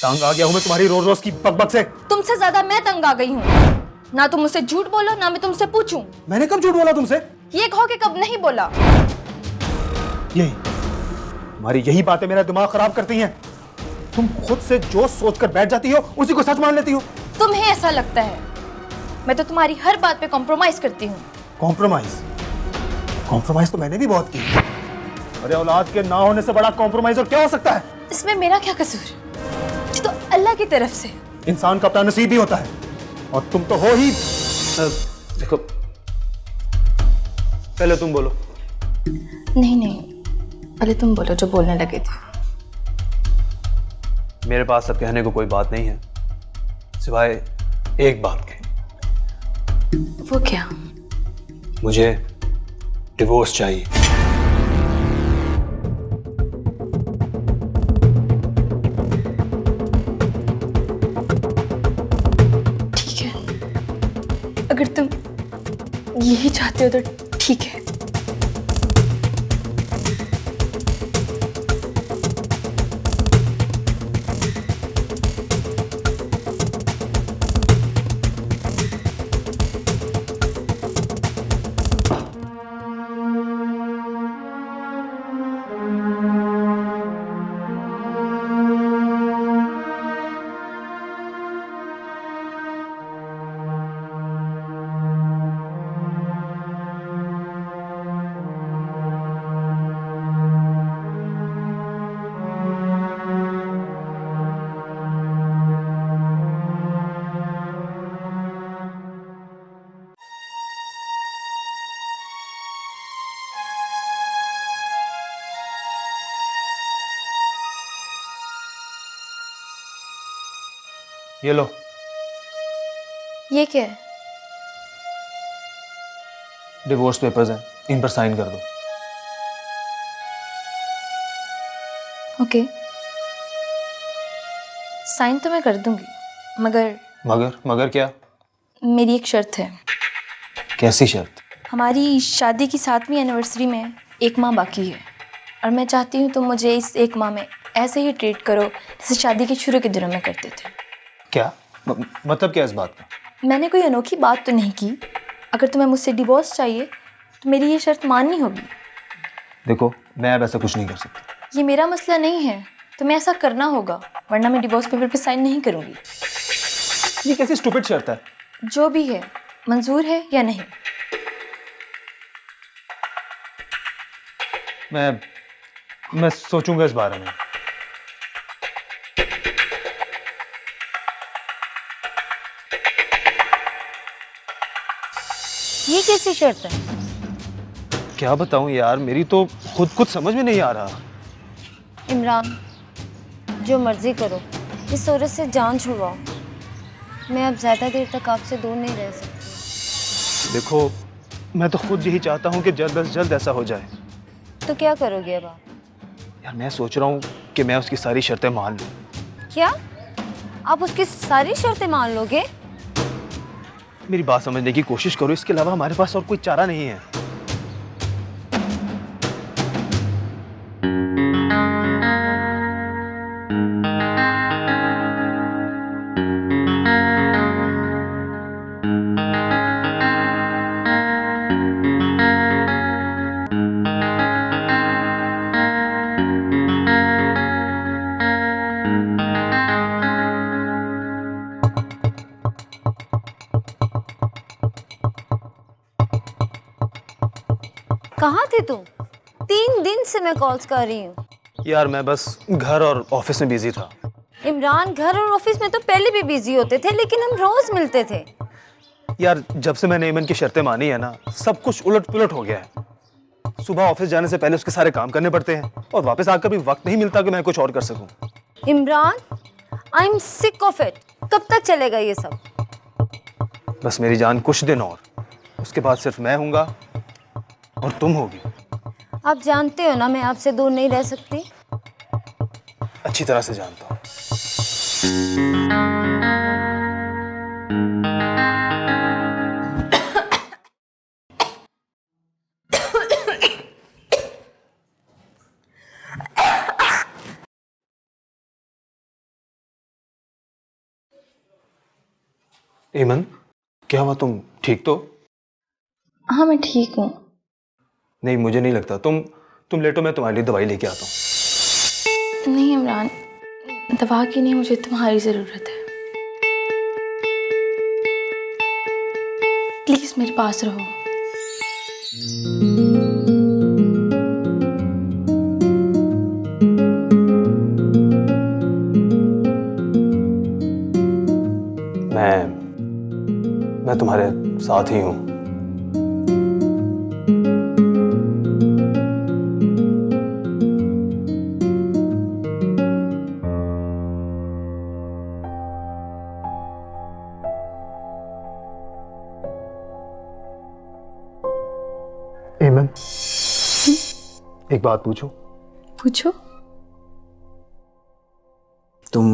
तंग आ गया हूं मैं तुम्हारी रोज रोज की बकबक से। तुमसे ज्यादा मैं तंग आ गई हूँ। ना तुम मुझसे झूठ बोलो ना मैं तुमसे पूछूं। मैंने कब झूठ बोला तुमसे? ये कहो कि कब नहीं बोला। यही तुम्हारी यही बातें मेरा दिमाग खराब करती हैं। तुम खुद से जो सोचकर बैठ जाती हो उसी को सच मान लेती हो। तुम्हें ऐसा लगता है? मैं तो तुम्हारी हर बात पे कॉम्प्रोमाइज करती हूँ। कॉम्प्रोमाइज? कॉम्प्रोमाइज तो मैंने भी बहुत की। अरे औलाद के ना होने से बड़ा कॉम्प्रोमाइज और क्या हो सकता है? इसमें मेरा क्या कसूर? ये तो अल्लाह की तरफ से। इंसान का अपना नसीब ही होता है और तुम तो हो ही। देखो पहले तुम बोलो। नहीं नहीं, पहले तुम बोलो जो बोलने लगे थे। मेरे पास अब कहने को कोई बात नहीं है सिवाय एक बात के। वो क्या? मुझे डिवोर्स चाहिए। ठीक है, अगर तुम यही चाहते हो तो ठीक है। ये लो। ये क्या है? डिवोर्स पेपर्स हैं, इन पर साइन कर दो। ओके, साइन तो मैं कर दूंगी, मगर मगर क्या? मेरी एक शर्त है। कैसी शर्त? हमारी शादी की 7वीं एनिवर्सरी में 1 माह बाकी है और मैं चाहती हूँ तुम मुझे इस 1 माह में ऐसे ही ट्रीट करो जैसे शादी के शुरू के दिनों में करते थे। क्या मतलब क्या इस बात का? मैंने कोई अनोखी बात तो नहीं की। अगर तुम्हें मुझसे डिवोर्स चाहिए तो मेरी ये शर्त माननी होगी। देखो मैं अब ऐसा कुछ नहीं कर सकता। ये मेरा मसला नहीं है, तुम्हें ऐसा करना होगा वरना मैं डिवोर्स पेपर पे साइन नहीं करूँगी। ये कैसी स्टूपिड शर्त है? जो भी है, मंजूर है या नहीं? मैं सोचूंगा इस बारे में। ये कैसी शर्त है? क्या बताऊं यार, मेरी तो खुद कुछ समझ में नहीं आ रहा। इमरान, जो मर्जी करो, इस औरत से जान छुड़वाओ। मैं अब ज़्यादा देर तक आपसे दूर नहीं रह सकती। देखो मैं तो खुद यही चाहता हूं कि जल्द से जल्द ऐसा हो जाए। तो क्या करोगे अब आप? यार मैं सोच रहा हूं कि मैं उसकी सारी शर्तें मान लूं। क्या आप उसकी सारी शर्तें मान लोगे? मेरी बात समझने की कोशिश करो, इसके अलावा हमारे पास और कोई चारा नहीं है। कहाँ थे तुम? 3 दिन से मैं कॉल्स कर रही हूँ। यार मैं बस घर और ऑफिस में बिजी था। इमरान, घर और ऑफिस में तो पहले भी बिजी होते थे, लेकिन हम रोज मिलते थे। यार जब से मैंने ईमन की शर्तें मानी है ना, सब कुछ उलट पुलट हो गया है। सुबह ऑफिस जाने से पहले उसके सारे काम करने पड़ते हैं और वापस आकर भी वक्त नहीं मिलता कि मैं कुछ और कर सकूं। Imran, I am sick of it. कब तक चलेगा ये सब? बस मेरी जान कुछ दिन और, उसके बाद सिर्फ मैं हूंगा और तुम होगी। आप जानते हो ना मैं आपसे दूर नहीं रह सकती। अच्छी तरह से जानता हूँ। ईमन, क्या हुआ? तुम ठीक तो? हाँ मैं ठीक हूँ। नहीं, मुझे नहीं लगता। तुम लेटो, मैं तुम्हारे लिए दवाई लेके आता हूँ। नहीं इमरान, दवा की नहीं, मुझे तुम्हारी ज़रूरत है। प्लीज़ मेरे पास रहो। मैं तुम्हारे साथ ही हूँ। ईमन, एक बात पूछूं? पूछो। तुम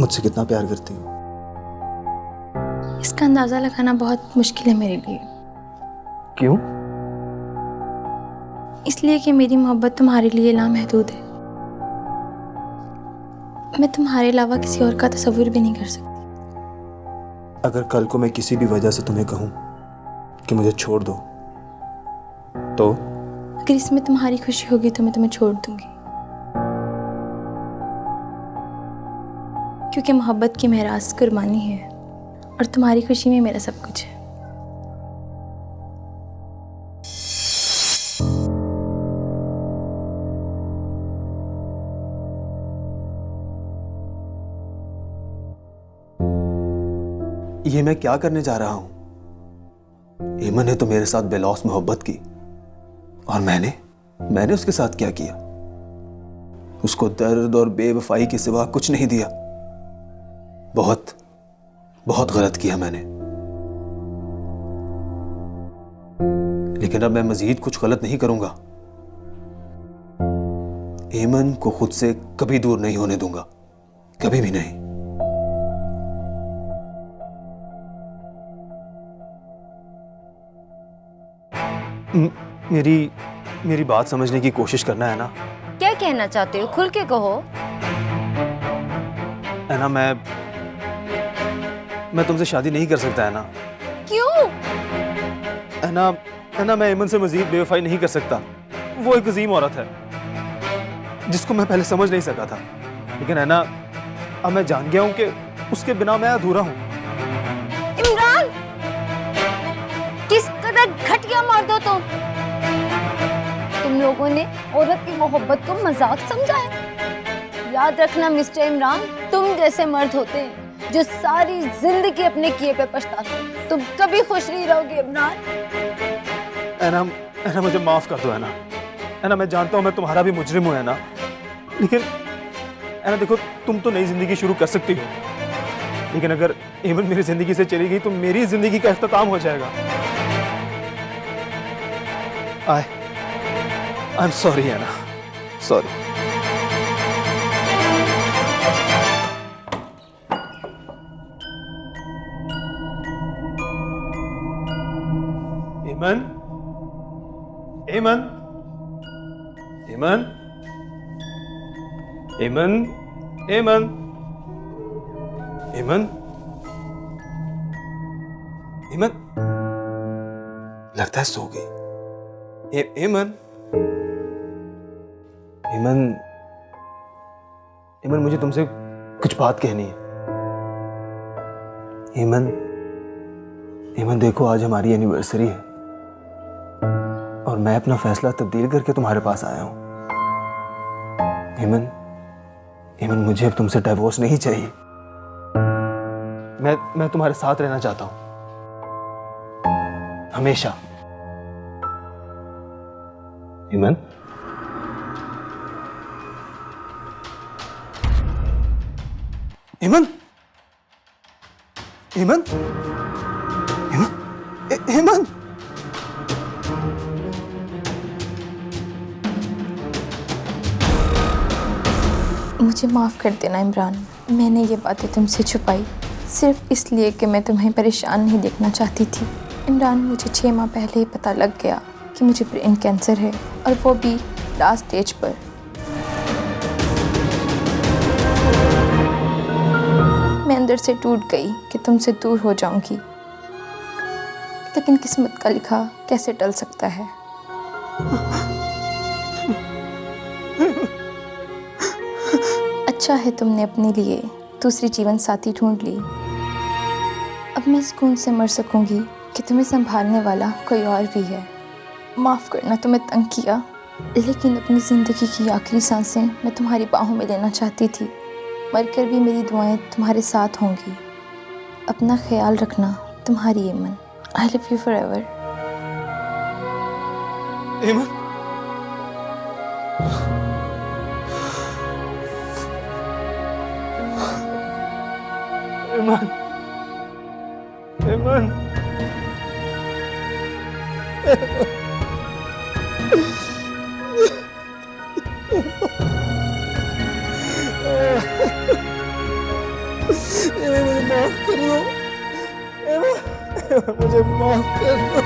मुझसे कितना प्यार करती हो? इसका अंदाज़ा लगाना बहुत मुश्किल है मेरे लिए। क्यों? इसलिए कि मेरी मोहब्बत तुम्हारे लिए लामहदूद है। मैं तुम्हारे अलावा किसी और का तस्वीर भी नहीं कर सकती। अगर कल को मैं किसी भी वजह से तुम्हें कहूं कि मुझे छोड़ दो, तो? अगर इसमें तुम्हारी खुशी होगी तो मैं तुम्हें छोड़ दूंगी, क्योंकि मोहब्बत की मेरास कुर्बानी है और तुम्हारी खुशी में मेरा सब कुछ है। ये मैं क्या करने जा रहा हूं? ईमन ने तो मेरे साथ बेलौस मोहब्बत की, और मैंने उसके साथ क्या किया? उसको दर्द और बेवफाई के सिवा कुछ नहीं दिया। बहुत बहुत गलत किया मैंने। लेकिन अब मैं मजीद कुछ गलत नहीं करूंगा। ईमन को खुद से कभी दूर नहीं होने दूंगा, कभी भी नहीं। मेरी बात समझने की कोशिश करना है ना। क्या कहना चाहते हो? खुल के कहो। है ना, मैं तुमसे शादी नहीं कर सकता, है ना? क्यों? है ना, मैं ईमन से मजीद बेवफाई नहीं कर सकता। वो एक अजीम औरत है जिसको मैं पहले समझ नहीं सका था, लेकिन है ना, अब मैं जान गया हूं कि उसके बिना मैं अधूरा हूं। इमरान, किस कदर घटिया मर्द हो तुम लोगों ने औरत की मोहब्बत को मजाक समझा है। याद रखना मिस्टर इमरान, तुम जैसे मर्द होते हैं जो सारी जिंदगी अपने किए पे पछताते हैं। तुम कभी खुश नहीं रहोगे इमरान। है ना, मुझे माफ कर दो। है ना, मैं जानता हूं मैं तुम्हारा भी मुजरिम हूं, है ना, लेकिन है ना, देखो, तुम तो नई जिंदगी शुरू कर सकती हो, लेकिन अगर ईमन मेरी जिंदगी से चली गई तो मेरी जिंदगी का इख्तिताम हो जाएगा। आई एम सॉरी, है ना, सॉरी। ईमन, ईमन, ईमन, ईमन, ईमन, ईमन, ईमन, लगता है सो गई। ईमन, ईमन, ईमन, मुझे तुमसे कुछ बात कहनी है। ईमन, देखो, आज हमारी एनिवर्सरी है और मैं अपना फैसला तब्दील करके तुम्हारे पास आया हूं। ईमन, मुझे अब तुमसे डिवोर्स नहीं चाहिए। मैं तुम्हारे साथ रहना चाहता हूं, हमेशा। ईमन, ईमन, ईमन, ईमन, मुझे माफ़ कर देना इमरान, मैंने ये बातें तुमसे छुपाई सिर्फ इसलिए कि मैं तुम्हें परेशान नहीं देखना चाहती थी। इमरान, मुझे 6 माह पहले ही पता लग गया कि मुझे ब्रेन कैंसर है, और वो भी लास्ट स्टेज पर। मैं अंदर से टूट गई कि तुमसे दूर हो जाऊंगी, लेकिन किस्मत का लिखा कैसे टल सकता है। अच्छा है तुमने अपने लिए दूसरी जीवन साथी ढूंढ ली। अब मैं सुकून से मर सकूंगी कि तुम्हें संभालने वाला कोई और भी है। माफ़ करना तुम्हें तंग किया, लेकिन अपनी ज़िंदगी की आखिरी सांसें मैं तुम्हारी बाहों में लेना चाहती थी। मरकर भी मेरी दुआएं तुम्हारे साथ होंगी। अपना ख्याल रखना, तुम्हारी एमन। I love you for ever. एमन, एमन, एमन, मुझे माफ कर दो, मुझे माफ कर दो।